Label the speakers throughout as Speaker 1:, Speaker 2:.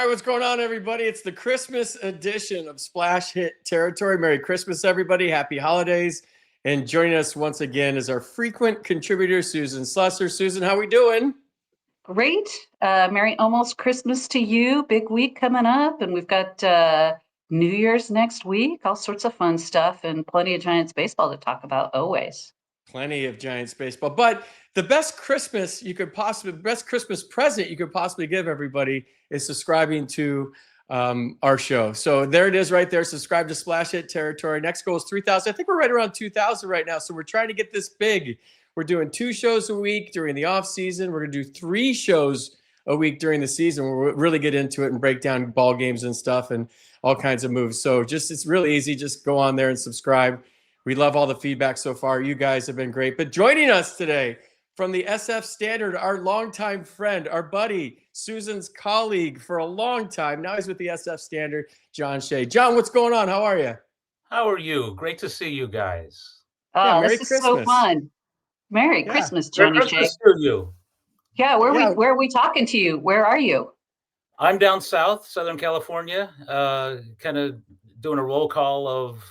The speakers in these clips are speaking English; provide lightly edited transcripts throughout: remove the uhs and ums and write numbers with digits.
Speaker 1: All right, what's going on, everybody? It's the Christmas edition of Splash Hit Territory. Merry Christmas, everybody. Happy holidays. And joining us once again is our frequent contributor, Susan Slusser. Susan, how we doing?
Speaker 2: Great. Merry almost Christmas to you. Big week coming up, and we've got New Year's next week. All sorts of fun stuff and plenty of Giants baseball to talk about always.
Speaker 1: Plenty of Giants baseball. But the best Christmas present you could possibly give everybody is subscribing to our show. So there it is right there. Subscribe to Splash Hit Territory. Next goal is 3,000. I think we're right around 2,000 right now. So we're trying to get this big. We're doing 2 shows a week during the off season. We're going to do 3 shows a week during the season where we'll really get into it and break down ball games and stuff and all kinds of moves. So it's really easy. Just go on there and subscribe. We love all the feedback so far. You guys have been great. But joining us today from the SF Standard, our longtime friend, our buddy, Susan's colleague for a long time. Now he's with the SF Standard, John Shea. John, what's going on? How are you?
Speaker 3: How are you? Great to see you guys.
Speaker 2: Oh, Merry Christmas. So fun. Merry Christmas, Johnny
Speaker 3: Merry Christmas to you.
Speaker 2: Yeah, where are we talking to you? Where are you?
Speaker 3: I'm down south, Southern California, kind of doing a roll call of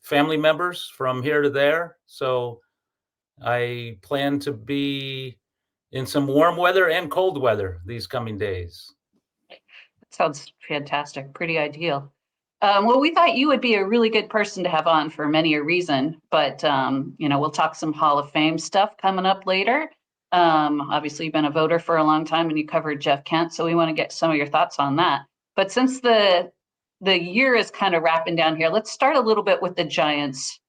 Speaker 3: family members from here to there. So I plan to be in some warm weather and cold weather these coming days.
Speaker 2: That sounds fantastic. Pretty ideal. Well, we thought you would be a really good person to have on for many a reason, but we'll talk some Hall of Fame stuff coming up later. Obviously, you've been a voter for a long time and you covered Jeff Kent, so we want to get some of your thoughts on that. But since the year is kind of wrapping down here, let's start a little bit with the Giants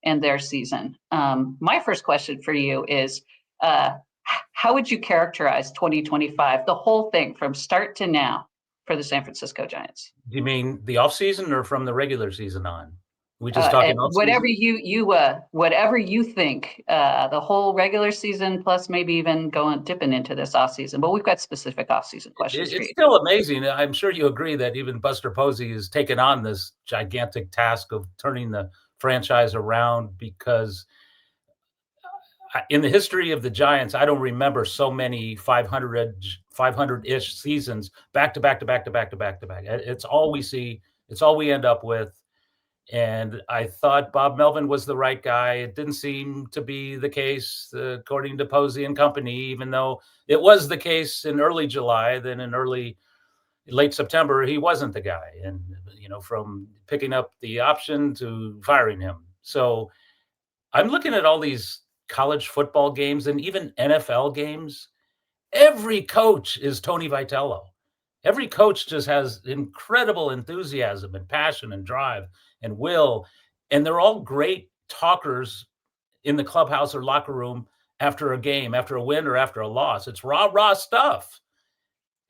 Speaker 2: and their season. My first question for you is, how would you characterize 2025, the whole thing from start to now for the San Francisco Giants?
Speaker 3: Do you mean the offseason or from the regular season on? We just talking offseason?
Speaker 2: Whatever you think, the whole regular season plus maybe even dipping into this offseason. But we've got specific offseason questions for you.
Speaker 3: It's still amazing. I'm sure you agree that even Buster Posey has taken on this gigantic task of turning the franchise around, because in the history of the Giants, I don't remember so many 500-ish seasons back to back. It's all we see. It's all we end up with. And I thought Bob Melvin was the right guy. It didn't seem to be the case, according to Posey and company, even though it was the case in early July. Then in late September, he wasn't the guy. And, from picking up the option to firing him. So I'm looking at all these college football games and even NFL games. Every coach is Tony Vitello. Every coach just has incredible enthusiasm and passion and drive and will. And they're all great talkers in the clubhouse or locker room after a game, after a win or after a loss. It's rah stuff.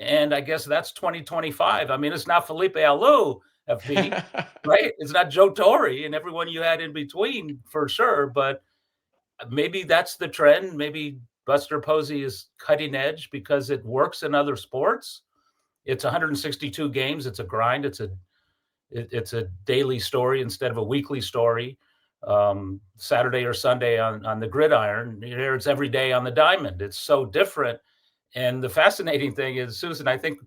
Speaker 3: And I guess that's 2025. I mean, it's not Felipe Alou, FP, right? It's not Joe Torre and everyone you had in between for sure. But maybe that's the trend. Maybe Buster Posey is cutting edge because it works in other sports. It's 162 games. It's a grind. It's a daily story instead of a weekly story. Saturday or Sunday on the gridiron. Here it's every day on the diamond. It's so different. And the fascinating thing is, Susan, I think,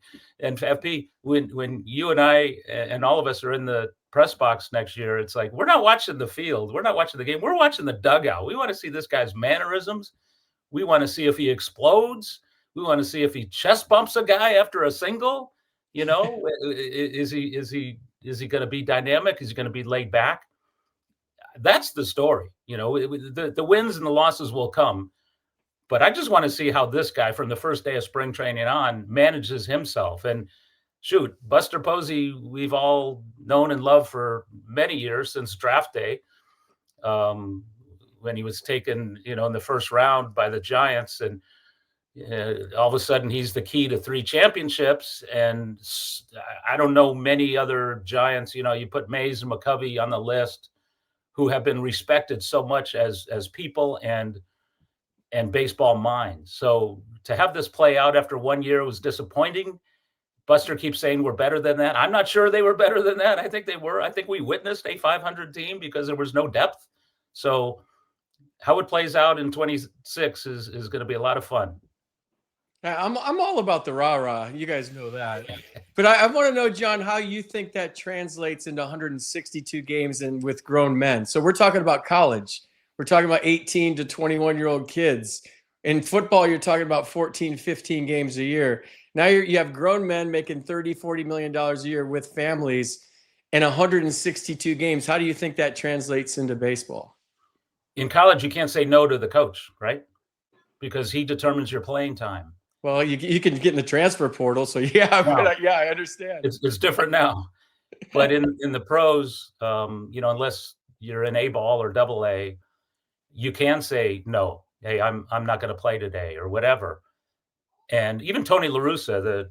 Speaker 3: and FP, when you and I and all of us are in the press box next year, it's like we're not watching the field. We're not watching the game. We're watching the dugout. We want to see this guy's mannerisms. We want to see if he explodes. We want to see if he chest bumps a guy after a single. Is he going to be dynamic? Is he going to be laid back? That's the story. The wins and the losses will come. But I just want to see how this guy from the first day of spring training on manages himself. And shoot, Buster Posey, we've all known and loved for many years since draft day, when he was taken, in the first round by the Giants. And all of a sudden he's the key to 3 championships. And I don't know many other Giants, you put Mays and McCovey on the list, who have been respected so much as people and baseball minds. So to have this play out after 1 year was disappointing. Buster keeps saying we're better than that. I'm not sure they were better than that. I think they were. I think we witnessed a 500 team because there was no depth. So how it plays out in 26 is going to be a lot of fun.
Speaker 1: I'm all about the rah-rah. You guys know that. But I want to know, John, how you think that translates into 162 games and with grown men. So we're talking about college. We're talking about 18 to 21-year-old kids. In football, you're talking about 14, 15 games a year. Now you have grown men making $30, $40 million a year with families and 162 games. How do you think that translates into baseball?
Speaker 3: In college, you can't say no to the coach, right? Because he determines your playing time.
Speaker 1: Well, you can get in the transfer portal, so yeah,
Speaker 3: No.
Speaker 1: but yeah, I understand.
Speaker 3: It's different now. But in the pros, unless you're in A ball or double A, you can say no. Hey, I'm not going to play today or whatever. And even Tony La Russa, the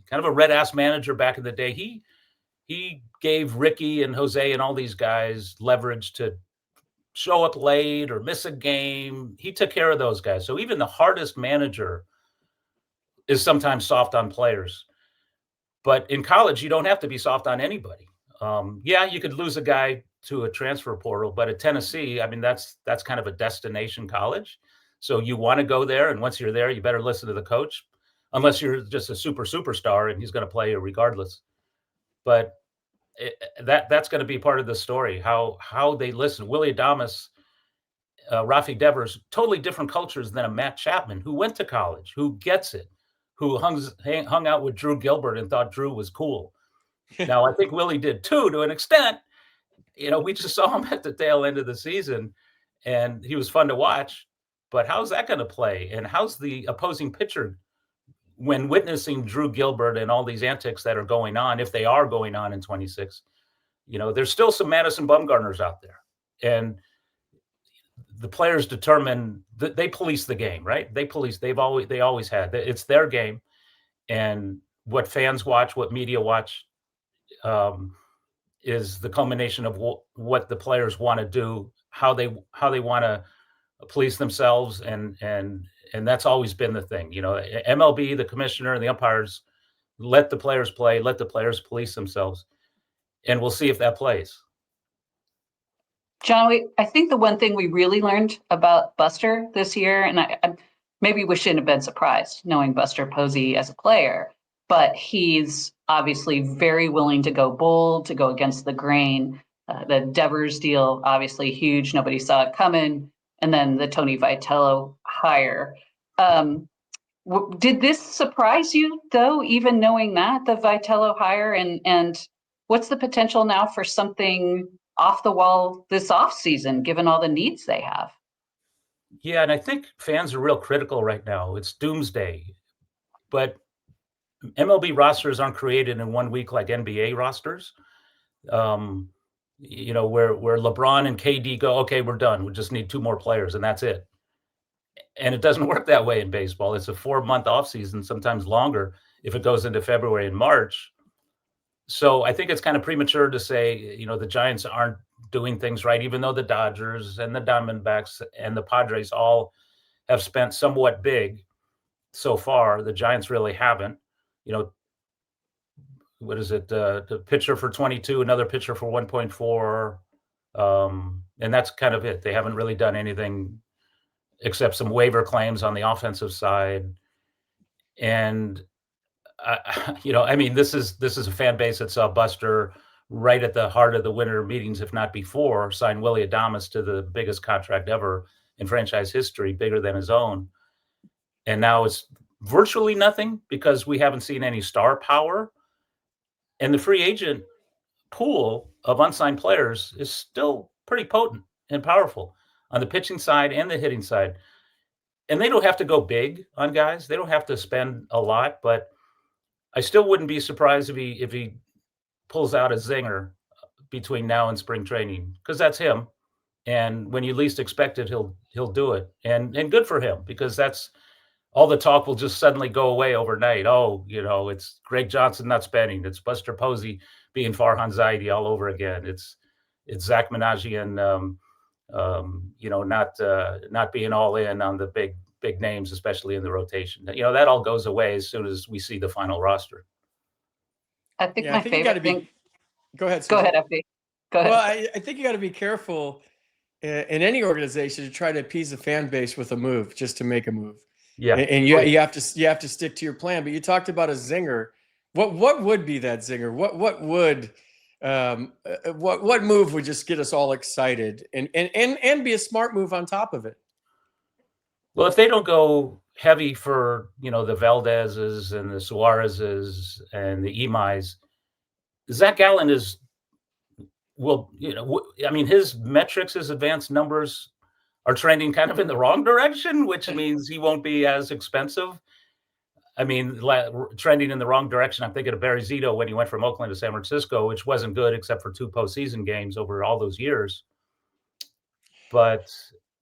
Speaker 3: kind of a red ass manager back in the day, he gave Ricky and Jose and all these guys leverage to show up late or miss a game. He took care of those guys. So even the hardest manager is sometimes soft on players. But in college, you don't have to be soft on anybody. Yeah, you could lose a guy to a transfer portal, but at Tennessee, I mean, that's kind of a destination college. So you want to go there, and once you're there, you better listen to the coach, unless you're just a superstar and he's going to play you regardless. But that's going to be part of the story, how they listen. Willie Adames, Rafi Devers, totally different cultures than a Matt Chapman who went to college, who gets it, who hung out with Drew Gilbert and thought Drew was cool. Now, I think Willie did too, to an extent. We just saw him at the tail end of the season, and he was fun to watch. But how's that going to play? And how's the opposing pitcher, when witnessing Drew Gilbert and all these antics that are going on, if they are going on in 26, there's still some Madison Bumgarners out there. And the players determine that they police the game, right? They always had. It's their game. And what fans watch, what media watch, is the culmination of what the players want to do, how they want to police themselves, and that's always been the thing. MLB, the commissioner, and the umpires let the players play, let the players police themselves, and we'll see if that plays.
Speaker 2: John, I think the one thing we really learned about Buster this year, and I maybe we shouldn't have been surprised knowing Buster Posey as a player, but he's obviously very willing to go bold, to go against the grain. The Devers deal, obviously huge. Nobody saw it coming. And then the Tony Vitello hire. Did this surprise you, though, even knowing that, the Vitello hire? And what's the potential now for something off the wall this offseason, given all the needs they have?
Speaker 3: Yeah, and I think fans are real critical right now. It's doomsday. But MLB rosters aren't created in 1 week like NBA rosters. Where LeBron and KD go, okay, we're done. We just need 2 more players, and that's it. And it doesn't work that way in baseball. It's a 4-month offseason, sometimes longer if it goes into February and March. So I think it's kind of premature to say, the Giants aren't doing things right, even though the Dodgers and the Diamondbacks and the Padres all have spent somewhat big so far. The Giants really haven't. What is it? The pitcher for 22, another pitcher for 1.4. And that's kind of it. They haven't really done anything except some waiver claims on the offensive side. And, this is a fan base that saw Buster right at the heart of the winter meetings, if not before, sign Willie Adames to the biggest contract ever in franchise history, bigger than his own. And now it's virtually nothing because we haven't seen any star power. And the free agent pool of unsigned players is still pretty potent and powerful on the pitching side and the hitting side. And they don't have to go big on guys. They don't have to spend a lot, but I still wouldn't be surprised if he pulls out a zinger between now and spring training, because that's him. And when you least expect it, he'll do it. And good for him, because that's all the talk will just suddenly go away overnight. Oh, it's Greg Johnson not spending. It's Buster Posey being Farhan Zaidi all over again. It's Zach Menagian, not being all in on the big names, especially in the rotation. That all goes away as soon as we see the final roster.
Speaker 2: I think my favorite thing.
Speaker 1: Go ahead,
Speaker 2: Susan. Go ahead, FB. Go ahead.
Speaker 1: Well, I think you got to be careful in any organization to try to appease the fan base with a move, just to make a move.
Speaker 3: Yeah.
Speaker 1: And you have to stick to your plan. But you talked about a zinger. What would be that zinger? What move would just get us all excited and be a smart move on top of it?
Speaker 3: Well, if they don't go heavy for, the Valdez's and the Suarez's and the Imais, Zach Gallen his metrics, his advanced numbers are trending kind of in the wrong direction, which means he won't be as expensive. I mean, trending in the wrong direction. I'm thinking of Barry Zito when he went from Oakland to San Francisco, which wasn't good except for 2 postseason games over all those years. But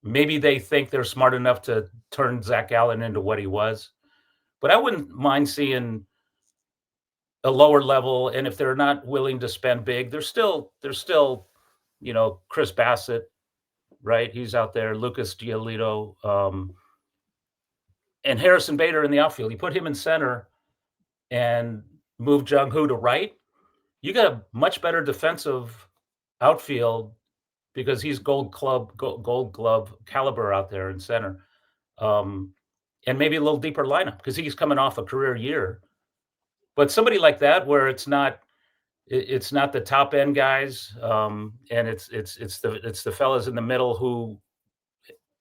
Speaker 3: maybe they think they're smart enough to turn Zach Gallen into what he was. But I wouldn't mind seeing a lower level. And if they're not willing to spend big, there's still, Chris Bassett, right? He's out there, Lucas Giolito, and Harrison Bader in the outfield. You put him in center and move Jung-Hoo to right, you got a much better defensive outfield because he's gold glove caliber out there in center. And maybe a little deeper lineup because he's coming off a career year. But somebody like that where it's not the top end guys, and it's the fellas in the middle who,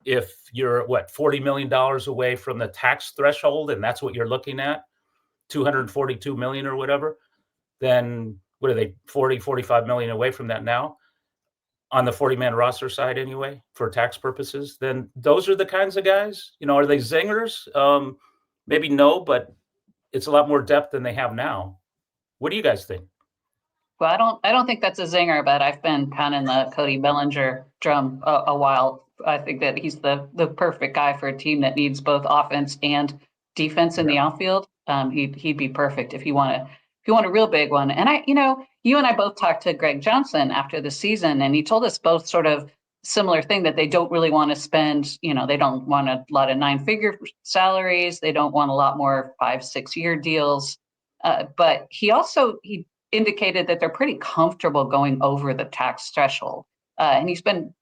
Speaker 3: if you're $40 million away from the tax threshold, and that's what you're looking at, 242 million or whatever, then what are they, 45 million away from that now on the 40-man roster side anyway, for tax purposes? Then those are the kinds of guys, are they zingers? Maybe no, but it's a lot more depth than they have now. What do you guys think?
Speaker 2: Well, I don't think that's a zinger, but I've been pounding the Cody Bellinger drum a while. I think that he's the perfect guy for a team that needs both offense and defense in the outfield. He'd be perfect if you want a real big one. And you and I both talked to Greg Johnson after the season, and he told us both sort of similar thing, that they don't really want to spend, they don't want a lot of 9-figure salaries. They don't want a lot more 5-6 year deals. But he indicated that they're pretty comfortable going over the tax threshold. And he's been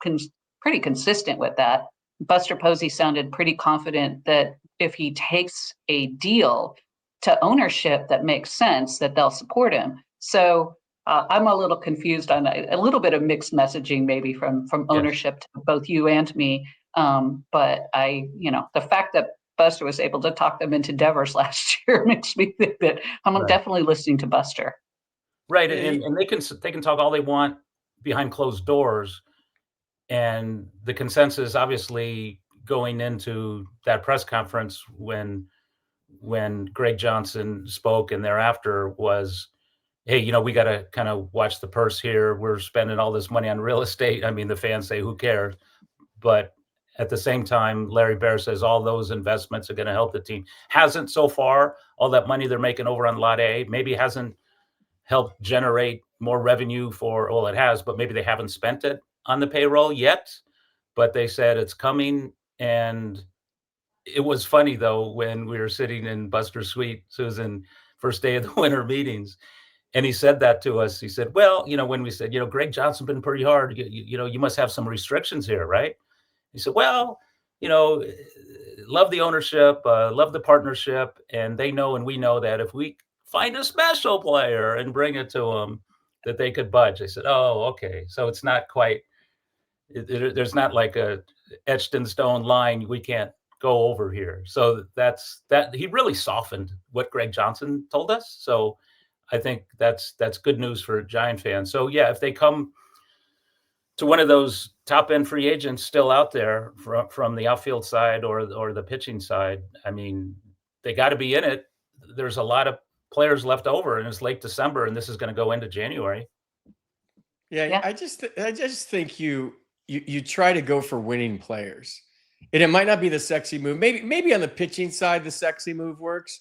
Speaker 2: pretty consistent with that. Buster Posey sounded pretty confident that if he takes a deal to ownership that makes sense, that they'll support him. So I'm a little confused on a little bit of mixed messaging, maybe from ownership to both you and me. But the fact that Buster was able to talk them into Devers last year makes me think that I'm definitely listening to Buster.
Speaker 3: Right, and they can talk all they want behind closed doors, and the consensus, obviously, going into that press conference when Greg Johnson spoke and thereafter was, hey, we got to kind of watch the purse here. We're spending all this money on real estate. I mean, the fans say, who cares? But at the same time, Larry Baer says all those investments are going to help the team. Hasn't so far. All that money they're making over on Lot A maybe hasn't helped generate more revenue it has, but maybe they haven't spent it on the payroll yet. But they said it's coming. And it was funny, though, when we were sitting in Buster's suite, Susan, first day of the winter meetings, and he said that to us. He said, well, when we said, Greg Johnson been pretty hard, you must have some restrictions here, right? He said, well, love the ownership, love the partnership, and they know and we know that if we find a special player and bring it to them, that they could budge. I said, oh, okay. So it's not quite, there's not like a etched in stone line we can't go over here. So that's he really softened what Greg Johnson told us. So I think that's good news for Giant fans. So yeah, if they come to one of those top end free agents still out there from the outfield side or the pitching side, I mean, they got to be in it. There's a lot of players left over, and it's late December, and this is going to go into January.
Speaker 1: Yeah. I just think you try to go for winning players, and it might not be the sexy move. Maybe on the pitching side, the sexy move works.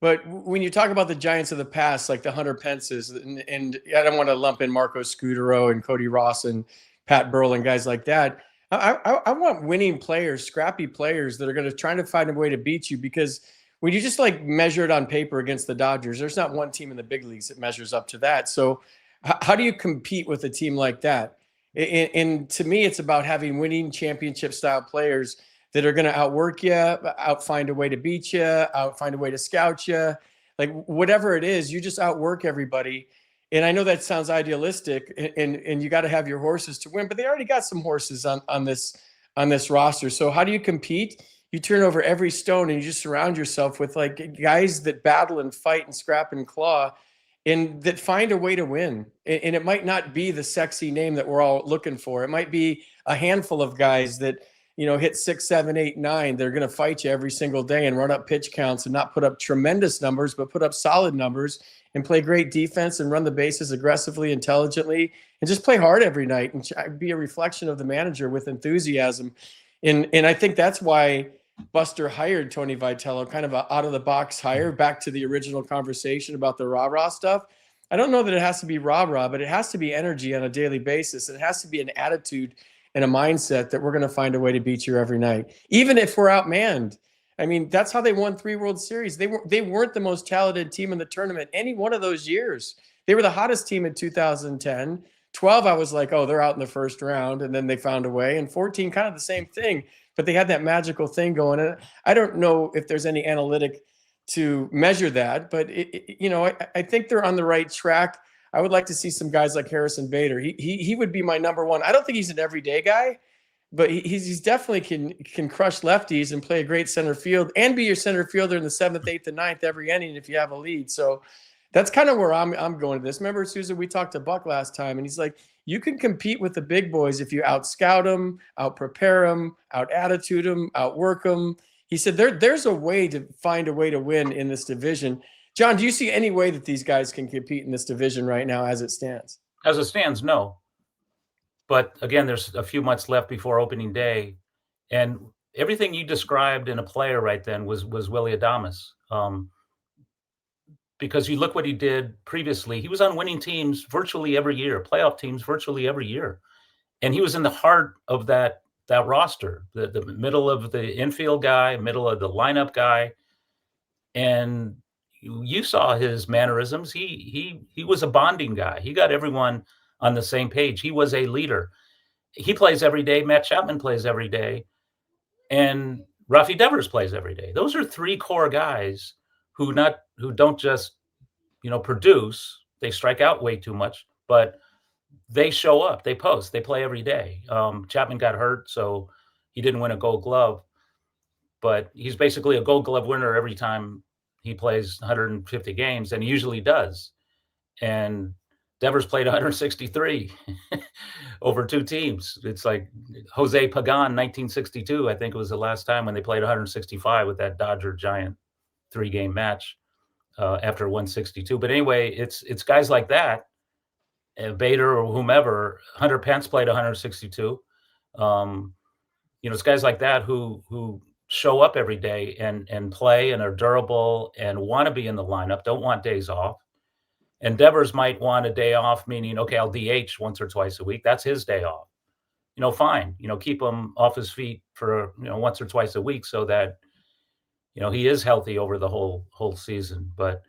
Speaker 1: But when you talk about the Giants of the past, like the Hunter Pences, and I don't want to lump in Marco Scudero and Cody Ross and Pat Burrell and guys like that. I want winning players, scrappy players that are going to try to find a way to beat you, because when you just like measure it on paper against the Dodgers, there's not one team in the big leagues that measures up to that. So how do you compete with a team like that? And to me, it's about having winning championship style players that are going to outwork you, find a way to beat you, find a way to scout you. Like whatever it is, you just outwork everybody. And I know that sounds idealistic, and you got to have your horses to win, but they already got some horses on this roster. So how do you compete? You turn over every stone and you just surround yourself with like guys that battle and fight and scrap and claw and that find a way to win. And it might not be the sexy name that we're all looking for. It might be a handful of guys that, hit 6, 7, 8, 9. They're going to fight you every single day and run up pitch counts and not put up tremendous numbers, but put up solid numbers and play great defense and run the bases aggressively, intelligently, and just play hard every night and be a reflection of the manager with enthusiasm. And I think that's why Buster hired Tony Vitello, kind of a out of the box hire, back to the original conversation about the rah-rah stuff. I don't know that it has to be rah-rah, but it has to be energy on a daily basis. It has to be an attitude and a mindset that we're going to find a way to beat you every night, even if we're outmanned. I mean, that's how they won 3 World Series. They weren't the most talented team in the tournament any one of those years. They were the hottest team in 2010. 12, I was like, oh, they're out in the first round, and then they found a way. And 14, kind of the same thing, but they had that magical thing going. And I don't know if there's any analytic to measure that, but I think they're on the right track. I would like to see some guys like Harrison Bader. He would be my number one. I don't think he's an everyday guy, but he's definitely can crush lefties and play a great center field and be your center fielder in the 7th, 8th, and 9th every inning if you have a lead. So that's kind of where I'm going to this. Remember, Susan, we talked to Buck last time, and he's like, you can compete with the big boys if you out-scout them, out-prepare them, out-attitude them, outwork them. He said there's a way to find a way to win in this division. John, do you see any way that these guys can compete in this division right now as it stands?
Speaker 3: As it stands, no. But again, there's a few months left before opening day. And everything you described in a player right then was Willie Adames. Because you look what he did previously. He was on winning teams virtually every year, playoff teams virtually every year. And he was in the heart of that roster, the middle of the infield guy, middle of the lineup guy. And you saw his mannerisms. He was a bonding guy. He got everyone on the same page. He was a leader. He plays every day. Matt Chapman plays every day. And Rafi Devers plays every day. Those are 3 core guys who don't just, produce. They strike out way too much, but they show up, they post, they play every day. Chapman got hurt, so he didn't win a Gold Glove, but he's basically a Gold Glove winner every time he plays 150 games, and he usually does. And Devers played 163 over 2 teams. It's like Jose Pagan, 1962, I think it was the last time when they played 165 with that Dodger Giant 3-game match after 162. But anyway, it's guys like that, Bader or whomever. Hunter Pence played 162. It's guys like that who show up every day and play and are durable and want to be in the lineup, don't want days off. And Devers might want a day off, meaning, okay, I'll DH once or twice a week. That's his day off. Fine. Keep him off his feet for, once or twice a week so that, he is healthy over the whole season. But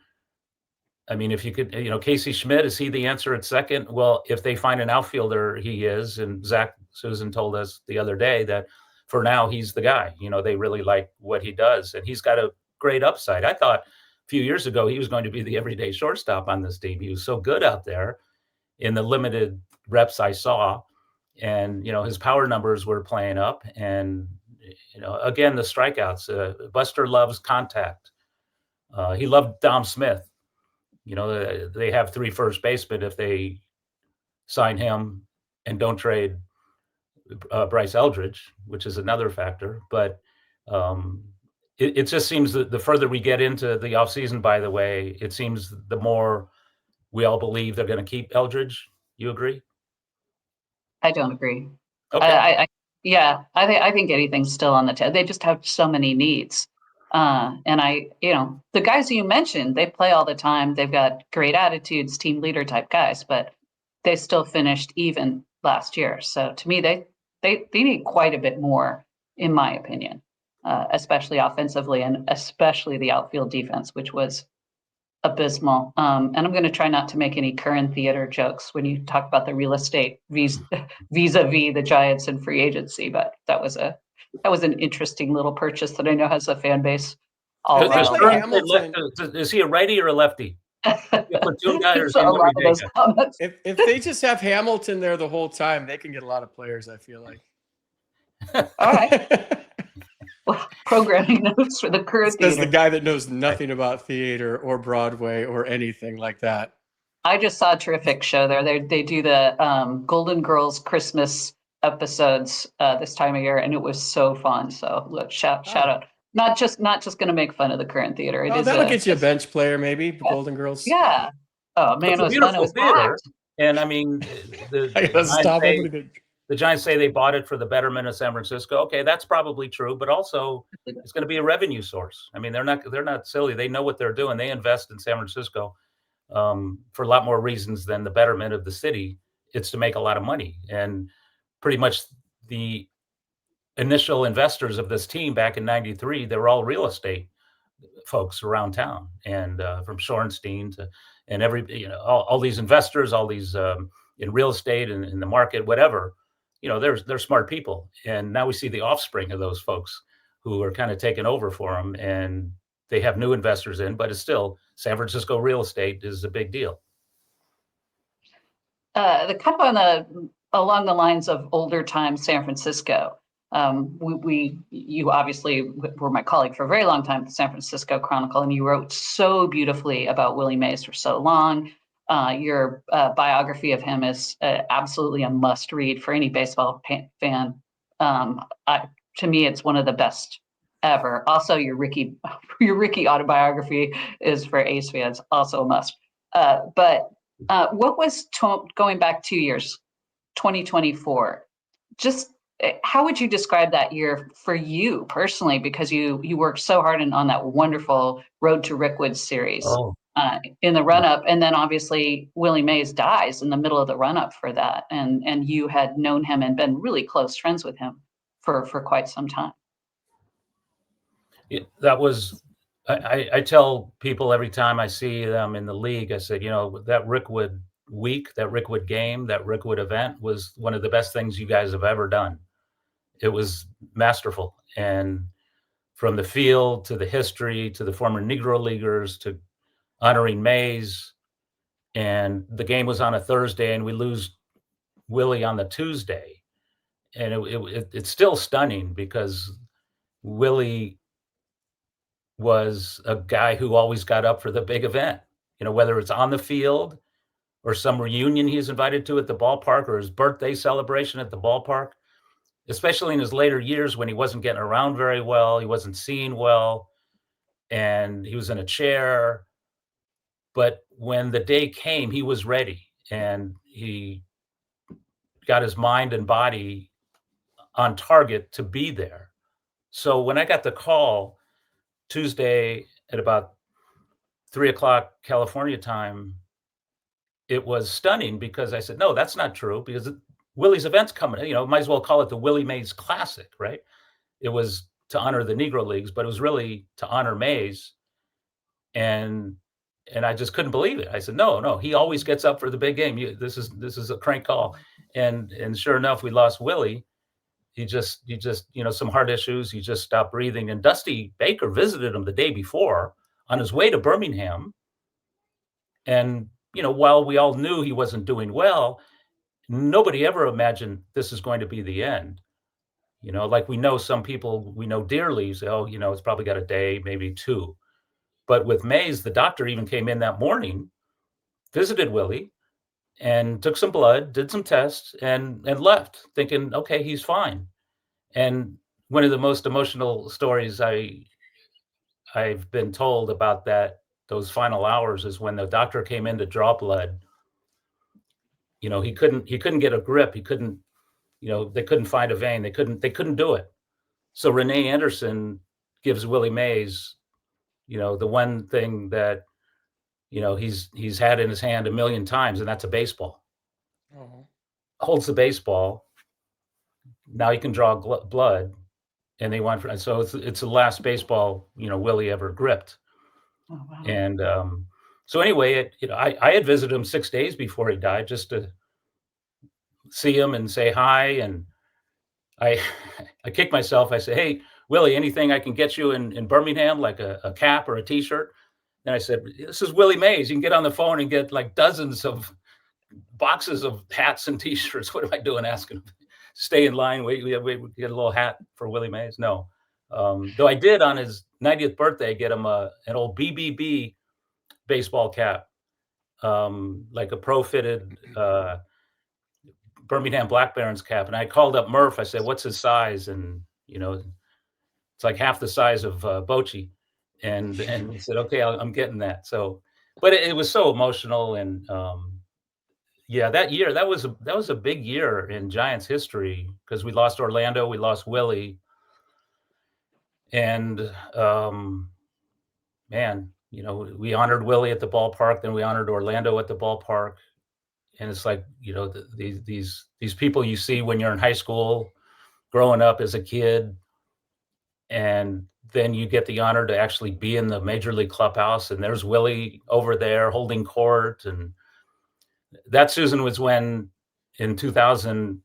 Speaker 3: I mean, if you could, Casey Schmidt, is he the answer at second? Well, if they find an outfielder, he is. And Susan told us the other day that for now, he's the guy. They really like what he does, and he's got a great upside. I thought a few years ago he was going to be the everyday shortstop on this team. He was so good out there in the limited reps I saw, and his power numbers were playing up. And again, the strikeouts. Buster loves contact. He loved Dom Smith. They have 3 first basemen if they sign him and don't trade Bryce Eldridge, which is another factor. But it just seems that the further we get into the offseason, by the way, it seems the more we all believe they're going to keep Eldridge. You agree?
Speaker 2: I don't agree.
Speaker 3: Okay.
Speaker 2: I think anything's still on the table. They just have so many needs. And the guys you mentioned, they play all the time. They've got great attitudes, team leader type guys, but they still finished even last year. So to me, they need quite a bit more, in my opinion, especially offensively and especially the outfield defense, which was abysmal. And I'm going to try not to make any current theater jokes when you talk about the real estate vis-a-vis the Giants and free agency, but that was a That was an interesting little purchase that I know has a fan base all
Speaker 1: Does
Speaker 3: Does
Speaker 1: play
Speaker 2: around.
Speaker 1: Hamilton.
Speaker 3: Is he a righty or a lefty? A platoon guy, or is
Speaker 2: So
Speaker 3: he
Speaker 2: a
Speaker 3: an
Speaker 2: lot of
Speaker 3: everyday
Speaker 2: those
Speaker 3: guy?
Speaker 2: comments.
Speaker 1: If they just have Hamilton there the whole time, they can get a lot of players, I feel like.
Speaker 2: All right. Well, programming notes for the current
Speaker 1: Says the
Speaker 2: theater.
Speaker 1: guy that knows nothing about theater or Broadway or anything like that.
Speaker 2: I just saw a terrific show there. They do the Golden Girls Christmas episodes this time of year, and it was so fun. So look, shout out. Not just going to make fun of the current theater. It
Speaker 1: Oh,
Speaker 2: is
Speaker 1: that'll get you a bench player, maybe. Golden Girls.
Speaker 2: Yeah. Oh man,
Speaker 3: It's
Speaker 2: it
Speaker 3: a
Speaker 2: was fun. It
Speaker 3: beautiful
Speaker 2: was
Speaker 3: theater,
Speaker 2: packed.
Speaker 3: and I mean,
Speaker 1: I gotta stop.
Speaker 3: the Giants say they bought it for the betterment of San Francisco. Okay, that's probably true, but also it's going to be a revenue source. I mean, they're not silly. They know what they're doing. They invest in San Francisco for a lot more reasons than the betterment of the city. It's to make a lot of money, and pretty much the initial investors of this team back in '93, they were all real estate folks around town, and from Shorenstein to and all these investors, all these in real estate and in the market, whatever. They're smart people, and now we see the offspring of those folks who are kind of taking over for them, and they have new investors in, but it's still San Francisco real estate is a big deal.
Speaker 2: The kind of along the lines of older time San Francisco. You obviously were my colleague for a very long time at the San Francisco Chronicle, and you wrote so beautifully about Willie Mays for so long. Your biography of him is absolutely a must read for any baseball fan. To me, it's one of the best ever. Also, your Ricky autobiography is for Ace fans, also a must. But what was going back 2 years, 2024? Just how would you describe that year for you personally? Because you worked so hard on that wonderful Road to Rickwood series in the run up, and then obviously Willie Mays dies in the middle of the run up for that, and you had known him and been really close friends with him for quite some time.
Speaker 3: That was. I tell people every time I see them in the league, I said, that Rickwood week, that Rickwood game, that Rickwood event was one of the best things you guys have ever done. It was masterful. And from the field to the history to the former Negro Leaguers to honoring Mays. And the game was on a Thursday and we lose Willie on the Tuesday. And it's still stunning because Willie was a guy who always got up for the big event, whether it's on the field or some reunion he's invited to at the ballpark or his birthday celebration at the ballpark, especially in his later years when he wasn't getting around very well, he wasn't seeing well, and he was in a chair. But when the day came, he was ready and he got his mind and body on target to be there. So when I got the call Tuesday at about 3:00 California time, it was stunning because I said, no, that's not true because Willie's event's coming. Might as well call it the Willie Mays Classic, right? It was to honor the Negro Leagues, but it was really to honor Mays. And I just couldn't believe it. I said, no, he always gets up for the big game. This is a crank call. And sure enough, we lost Willie. He just, some heart issues. He just stopped breathing. And Dusty Baker visited him the day before on his way to Birmingham. And, while we all knew he wasn't doing well, nobody ever imagined this is going to be the end. Like we know some people we know dearly say, oh, it's probably got a day, maybe two. But with Mays, the doctor even came in that morning, visited Willie, and took some blood, did some tests, and left, thinking, okay, he's fine. And one of the most emotional stories I've been told about those final hours is when the doctor came in to draw blood. He couldn't get a grip. He couldn't, they couldn't find a vein. They couldn't do it. So Renee Anderson gives Willie Mays, the one thing that, he's had in his hand a million times, and that's a baseball. Oh. Holds the baseball. Now he can draw blood, and they went for so it's the last baseball Willie ever gripped. Oh, wow. And so anyway, I had visited him 6 days before he died just to see him and say hi, and I I kicked myself. I said, "Hey, Willie, anything I can get you in Birmingham, like a cap or a T-shirt?" And I said, "This is Willie Mays. You can get on the phone and get like dozens of boxes of hats and T-shirts. What am I doing asking him? Stay in line. Wait, we get a little hat for Willie Mays." No, though I did on his 90th birthday get him an old BBB baseball cap, like a pro-fitted Birmingham Black Barons cap. And I called up Murph. I said, "What's his size?" And it's like half the size of Bochy. And he said, "Okay, I'm getting that." So, but it was so emotional. And yeah, that year, that was a big year in Giants history because we lost Orlando, we lost Willie, and man, we honored Willie at the ballpark, then we honored Orlando at the ballpark, and it's like these people you see when you're in high school, growing up as a kid, and then you get the honor to actually be in the major league clubhouse, and there's Willie over there holding court. And that, Susan, was when in 2000,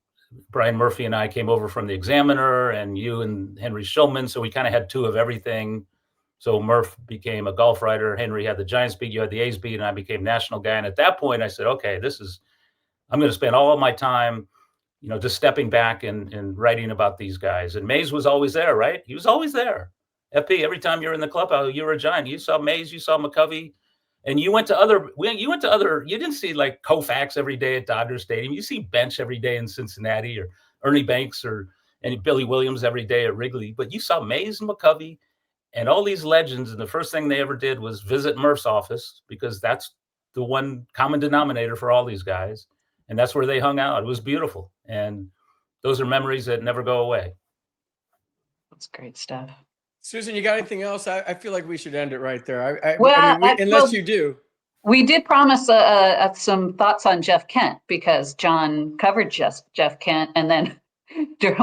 Speaker 3: Brian Murphy and I came over from the Examiner, and you and Henry Schulman. So we kind of had two of everything. So Murph became a golf writer. Henry had the Giants beat, you had the A's beat, and I became national guy. And at that point I said, okay, I'm going to spend all of my time, just stepping back and writing about these guys. And Mays was always there, right? He was always there. FP, every time you're in the clubhouse, you were a Giant. You saw Mays, you saw McCovey. And you didn't see like Koufax every day at Dodger Stadium. You see Bench every day in Cincinnati, or Ernie Banks and Billy Williams every day at Wrigley. But you saw Mays and McCovey and all these legends. And the first thing they ever did was visit Murph's office, because that's the one common denominator for all these guys. And that's where they hung out. It was beautiful. And those are memories that never go away.
Speaker 2: That's great stuff.
Speaker 1: Susan, you got anything else? I feel like we should end it right there. Unless you do.
Speaker 2: We did promise some thoughts on Jeff Kent, because John covered Jeff Kent, and then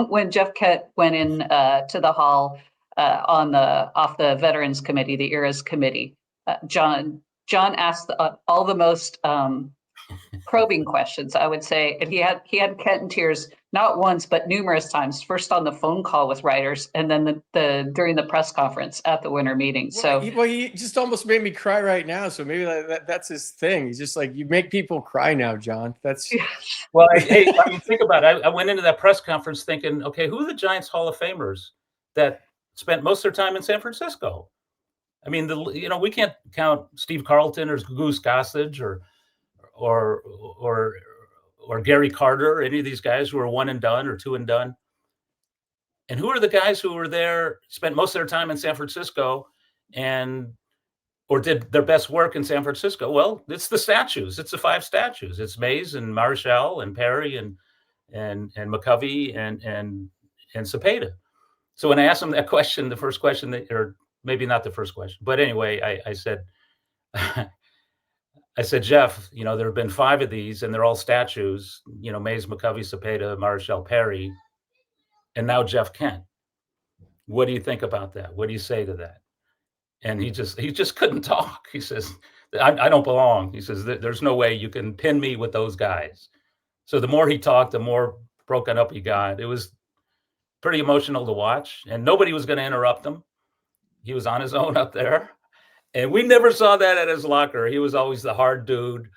Speaker 2: when Jeff Kent went in to the hall off the Veterans Committee, the ERAS Committee, John asked all the most probing questions, I would say, and he had Kent in tears not once but numerous times. First on the phone call with writers, and then the during the press conference at the winter meeting. So
Speaker 1: he just almost made me cry right now. So maybe that's his thing. He's just like, you make people cry now, John. That's
Speaker 3: well. Hey, I mean, think about it. I went into that press conference thinking, okay, who are the Giants Hall of Famers that spent most of their time in San Francisco? I mean, we can't count Steve Carlton or Goose Gossage or Gary Carter, or any of these guys who are one and done or two and done. And who are the guys who were there, spent most of their time in San Francisco or did their best work in San Francisco? Well, it's the statues. It's the 5 statues. It's Mays and Marichal and Perry and McCovey and Cepeda. So when I asked him that question, the first question, or maybe not the first question, but anyway, I said, Jeff, there have been 5 of these, and they're all statues, Mays, McCovey, Cepeda, Marichal, Perry, and now Jeff Kent. What do you think about that? What do you say to that? And he just couldn't talk. He says, I don't belong. He says, there's no way you can pin me with those guys. So the more he talked, the more broken up he got. It was pretty emotional to watch, and nobody was going to interrupt him. He was on his own up there. And we never saw that at his locker. He was always the hard dude,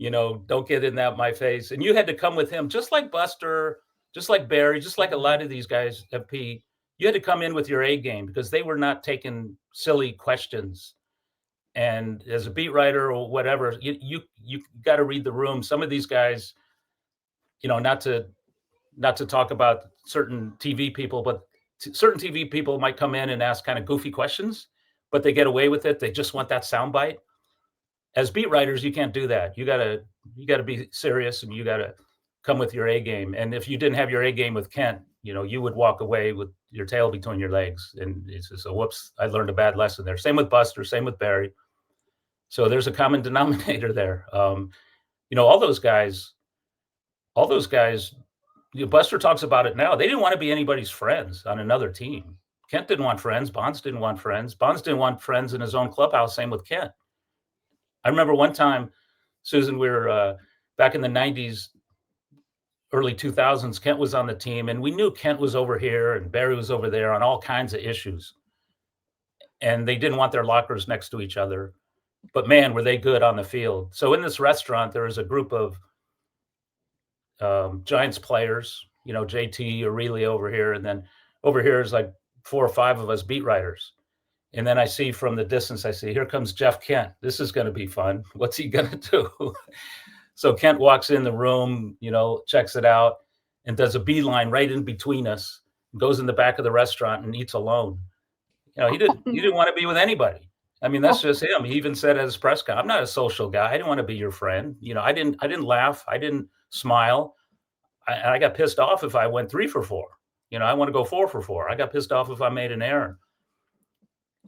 Speaker 3: don't get in that my face. And you had to come with him, just like Buster, just like Barry, just like a lot of these guys, FP. You had to come in with your A game, because they were not taking silly questions. And as a beat writer or whatever, you got to read the room. Some of these guys, not to talk about certain TV people, but certain TV people might come in and ask kind of goofy questions, but they get away with it. They just want that soundbite. As beat writers, you can't do that. You gotta be serious, and you gotta come with your A game. And if you didn't have your A game with Kent, you would walk away with your tail between your legs. And it's just, whoops, I learned a bad lesson there. Same with Buster, same with Barry. So there's a common denominator there. All those guys, Buster talks about it now. They didn't want to be anybody's friends on another team. Kent didn't want friends. Bonds didn't want friends. Bonds didn't want friends in his own clubhouse. Same with Kent. I remember one time, Susan, we were back in the 90s, early 2000s, Kent was on the team, and we knew Kent was over here and Barry was over there on all kinds of issues. And they didn't want their lockers next to each other. But man, were they good on the field. So in this restaurant, there was a group of Giants players, JT, Aurelia over here. And then over here is like 4 or 5 of us beat writers. And then I see from the distance, I see, here comes Jeff Kent. This is going to be fun. What's he going to do? So Kent walks in the room, checks it out and does a beeline right in between us, goes in the back of the restaurant and eats alone. He didn't want to be with anybody. I mean, that's just him. He even said at his press conference, I'm not a social guy. I didn't want to be your friend. I didn't laugh. I didn't smile. I got pissed off if I went 3 for 4. I want to go 4 for 4. I got pissed off if I made an error.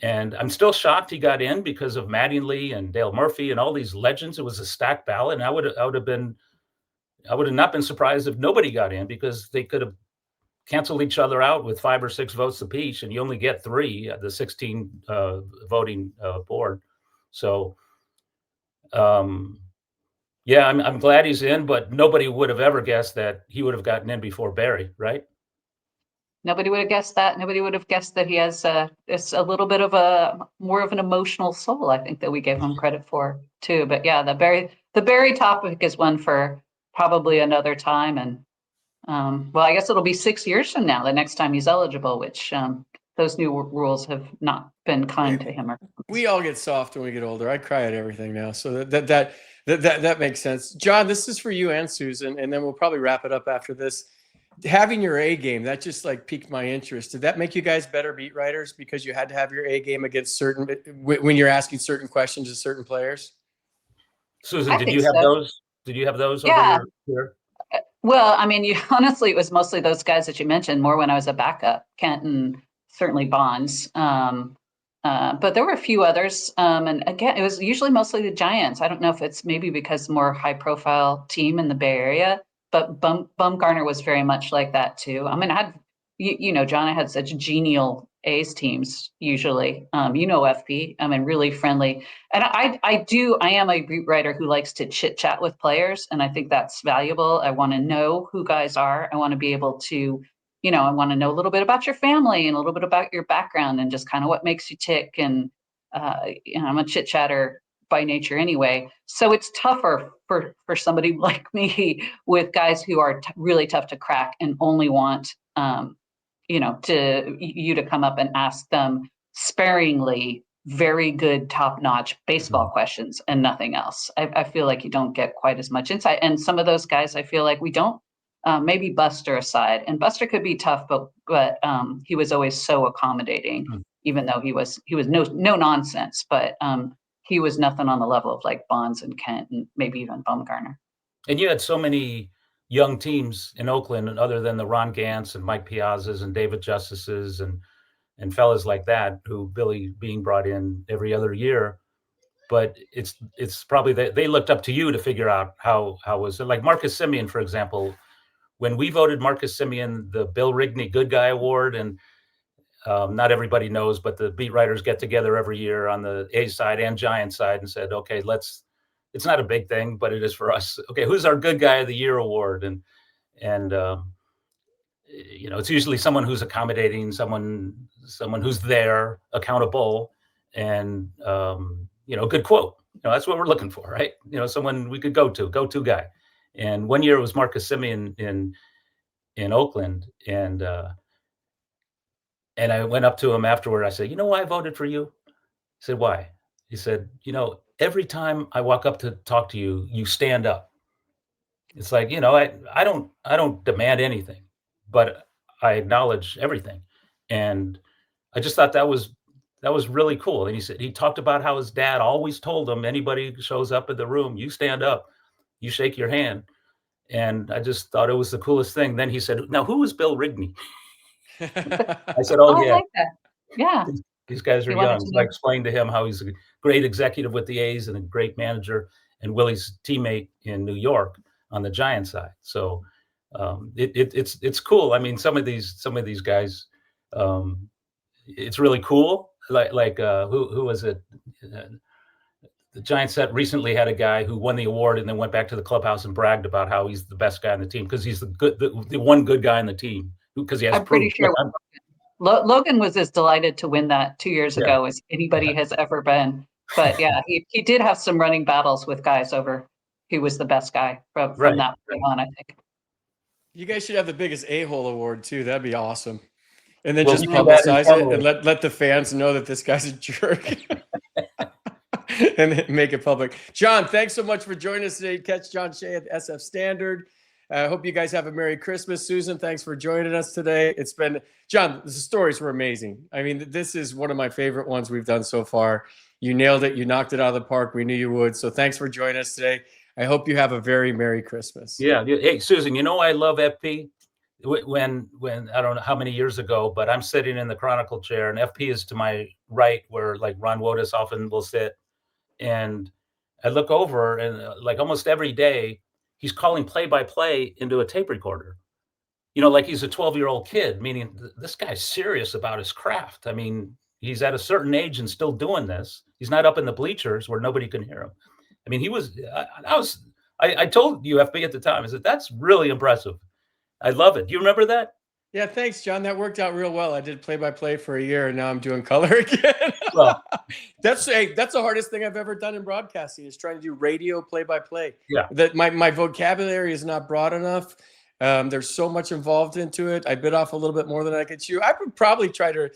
Speaker 3: And I'm still shocked he got in because of Mattingly and Dale Murphy and all these legends. It was a stacked ballot. And I would have not been surprised if nobody got in, because they could have canceled each other out with 5 or 6 votes apiece, and you only get 3 at the 16 voting board. So, yeah, I'm glad he's in, but nobody would have ever guessed that he would have gotten in before Barry, right?
Speaker 2: Nobody would have guessed that. Nobody would have guessed that he has it's a little bit of more of an emotional soul, I think, that we gave him credit for too. But yeah, the Barry topic is one for probably another time. And well, I guess it'll be 6 years from now, the next time he's eligible, which those new rules have not been kind to him.
Speaker 1: We all get soft when we get older. I cry at everything now. So that makes sense. John, this is for you and Susan, and then we'll probably wrap it up after this. Having your A game, that just piqued my interest. Did that make you guys better beat writers because you had to have your A game against when you're asking certain questions to certain players?
Speaker 3: Susan, did you have those? Did you have those
Speaker 2: Yeah.
Speaker 3: over here?
Speaker 2: Well, I mean, honestly, it was mostly those guys that you mentioned more when I was a backup, Kent and certainly Bonds. But there were a few others. And again, it was usually mostly the Giants. I don't know if it's maybe because more high profile team in the Bay Area, but Bumgarner was very much like that too. I mean, John, I had such genial A's teams usually, FP, I mean, really friendly. And I am a beat writer who likes to chit chat with players. And I think that's valuable. I want to know who guys are. I want to be able to, I want to know a little bit about your family and a little bit about your background and just kind of what makes you tick. And, I'm a chit chatter by nature anyway. So it's tougher for somebody like me with guys who are really tough to crack and only want, to come up and ask them sparingly very good top-notch baseball questions and nothing else. I feel like you don't get quite as much insight. And some of those guys, I feel like we don't, maybe Buster aside, and Buster could be tough, but he was always so accommodating, even though he was no nonsense, but he was nothing on the level of like Bonds and Kent and maybe even Bumgarner.
Speaker 3: And you had so many young teams in Oakland, and other than the Ron Gantz and Mike Piazzas and David Justices and fellas like that, who Billy being brought in every other year. But it's probably that they looked up to you to figure out how was it. Like Marcus Semien, for example, when we voted Marcus Semien the Bill Rigney Good Guy Award, and not everybody knows, but the beat writers get together every year on the A side and Giant side and said, okay, it's not a big thing, but it is for us. Okay, who's our Good Guy of the Year award? And it's usually someone who's accommodating, someone who's there, accountable, and good quote. That's what we're looking for, right? Someone we could go-to guy. And one year it was Marcus Semien in Oakland, and I went up to him afterward. I said, why I voted for you? He said, why? He said, every time I walk up to talk to you, you stand up. It's like, I don't demand anything, but I acknowledge everything. And I just thought that was really cool. And he said, he talked about how his dad always told him, anybody who shows up in the room, you stand up, you shake your hand. And I just thought it was the coolest thing. Then he said, now who is Bill Rigney? I said, oh yeah.
Speaker 2: I like that. Yeah.
Speaker 3: These guys are young. So I explained to him how he's a great executive with the A's and a great manager, and Willie's teammate in New York on the Giant side. So it's cool. I mean, some of these guys, it's really cool. Like who was it? the Giants had recently had a guy who won the award and then went back to the clubhouse and bragged about how he's the best guy on the team because he's the one good guy on the team because he has
Speaker 2: I'm pretty
Speaker 3: proof.
Speaker 2: sure Logan was as delighted to win that 2 years ago as anybody has ever been. But yeah, he did have some running battles with guys over who was the best guy from that point on, I think.
Speaker 1: You guys should have the biggest a-hole award too. That'd be awesome. And then
Speaker 3: We'll
Speaker 1: just
Speaker 3: do that
Speaker 1: publicize it
Speaker 3: internally.
Speaker 1: and let the fans know that this guy's a jerk. And then make it public. John, thanks so much for joining us today. Catch John Shea at the SF Standard. I hope you guys have a Merry Christmas. Susan, thanks for joining us today. It's been, John, the stories were amazing. I mean, this is one of my favorite ones we've done so far. You nailed it. You knocked it out of the park. We knew you would. So thanks for joining us today. I hope you have a very Merry Christmas.
Speaker 3: Yeah. Hey, Susan, you know I love FP? When I don't know how many years ago, but I'm sitting in the Chronicle chair and FP is to my right where like Ron Wotus often will sit. And I look over and like almost every day, he's calling play-by-play into a tape recorder. You know, like he's a 12-year-old kid, meaning this guy's serious about his craft. I mean, he's at a certain age and still doing this. He's not up in the bleachers where nobody can hear him. I mean, I told UFB at the time, I said, that's really impressive. I love it. Do you remember that?
Speaker 1: Yeah, thanks, John. That worked out real well. I did play-by-play for a year, and now I'm doing color again.
Speaker 3: Well,
Speaker 1: that's the hardest thing I've ever done in broadcasting is trying to do radio play-by-play.
Speaker 3: Yeah.
Speaker 1: That my vocabulary is not broad enough. There's so much involved into it. I bit off a little bit more than I could chew. I would probably try to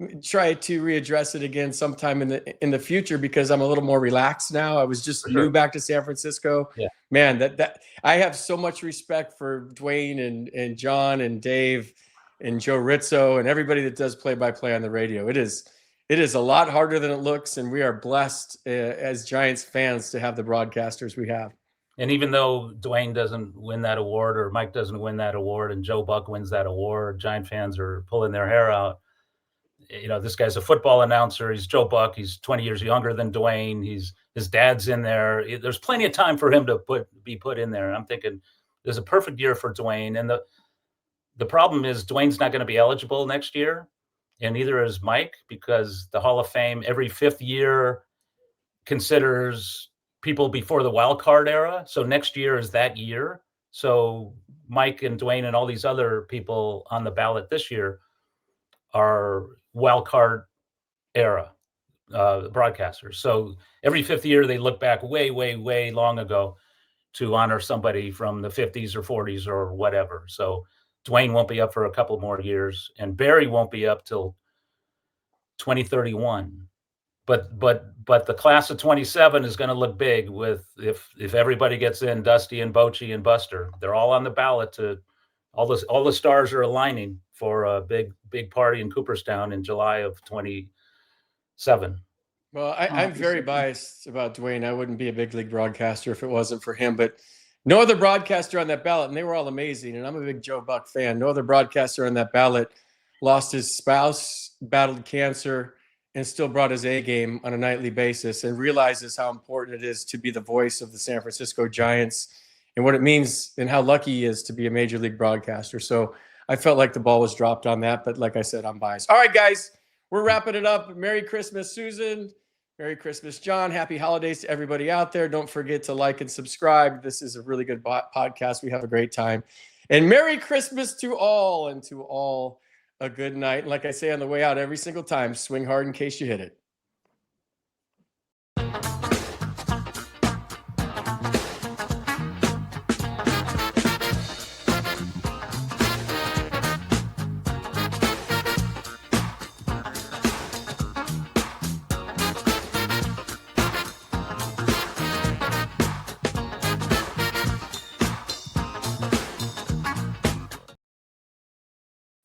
Speaker 1: readdress it again sometime in the future because I'm a little more relaxed now. I was just new back to San Francisco.
Speaker 3: Yeah.
Speaker 1: Man, that I have so much respect for Dwayne and John and Dave and Joe Rizzo and everybody that does play-by-play on the radio. It is a lot harder than it looks, and we are blessed as Giants fans to have the broadcasters we have.
Speaker 3: And even though Dwayne doesn't win that award or Mike doesn't win that award and Joe Buck wins that award, Giant fans are pulling their hair out. You know, this guy's a football announcer. He's Joe Buck. He's 20 years younger than Dwayne. His dad's in there. There's plenty of time for him to be put in there. And I'm thinking there's a perfect year for Dwayne. And the problem is Dwayne's not going to be eligible next year. And neither is Mike because the Hall of Fame every fifth year considers people before the wild card era. So next year is that year. So Mike and Dwayne and all these other people on the ballot this year are wild card era broadcasters. So every fifth year they look back way, way, way long ago to honor somebody from the 50s or 40s or whatever. So Dwayne won't be up for a couple more years and Barry won't be up till 2031. But the class of 27 is going to look big with if everybody gets in, Dusty and Bochy and Buster. They're all on the ballot to all the stars are aligning for a big party in Cooperstown in July of 27.
Speaker 1: Well, I'm very biased about Dwayne. I wouldn't be a big league broadcaster if it wasn't for him, but no other broadcaster on that ballot, and they were all amazing. And I'm a big Joe Buck fan. No other broadcaster on that ballot lost his spouse, battled cancer, and still brought his A game on a nightly basis and realizes how important it is to be the voice of the San Francisco Giants and what it means and how lucky he is to be a major league broadcaster. So I felt like the ball was dropped on that, but like I said, I'm biased. All right, guys, we're wrapping it up. Merry Christmas, Susan. Merry Christmas, John. Happy holidays to everybody out there. Don't forget to like and subscribe. This is a really good podcast. We have a great time. And Merry Christmas to all, and to all a good night. Like I say on the way out every single time, swing hard in case you hit it.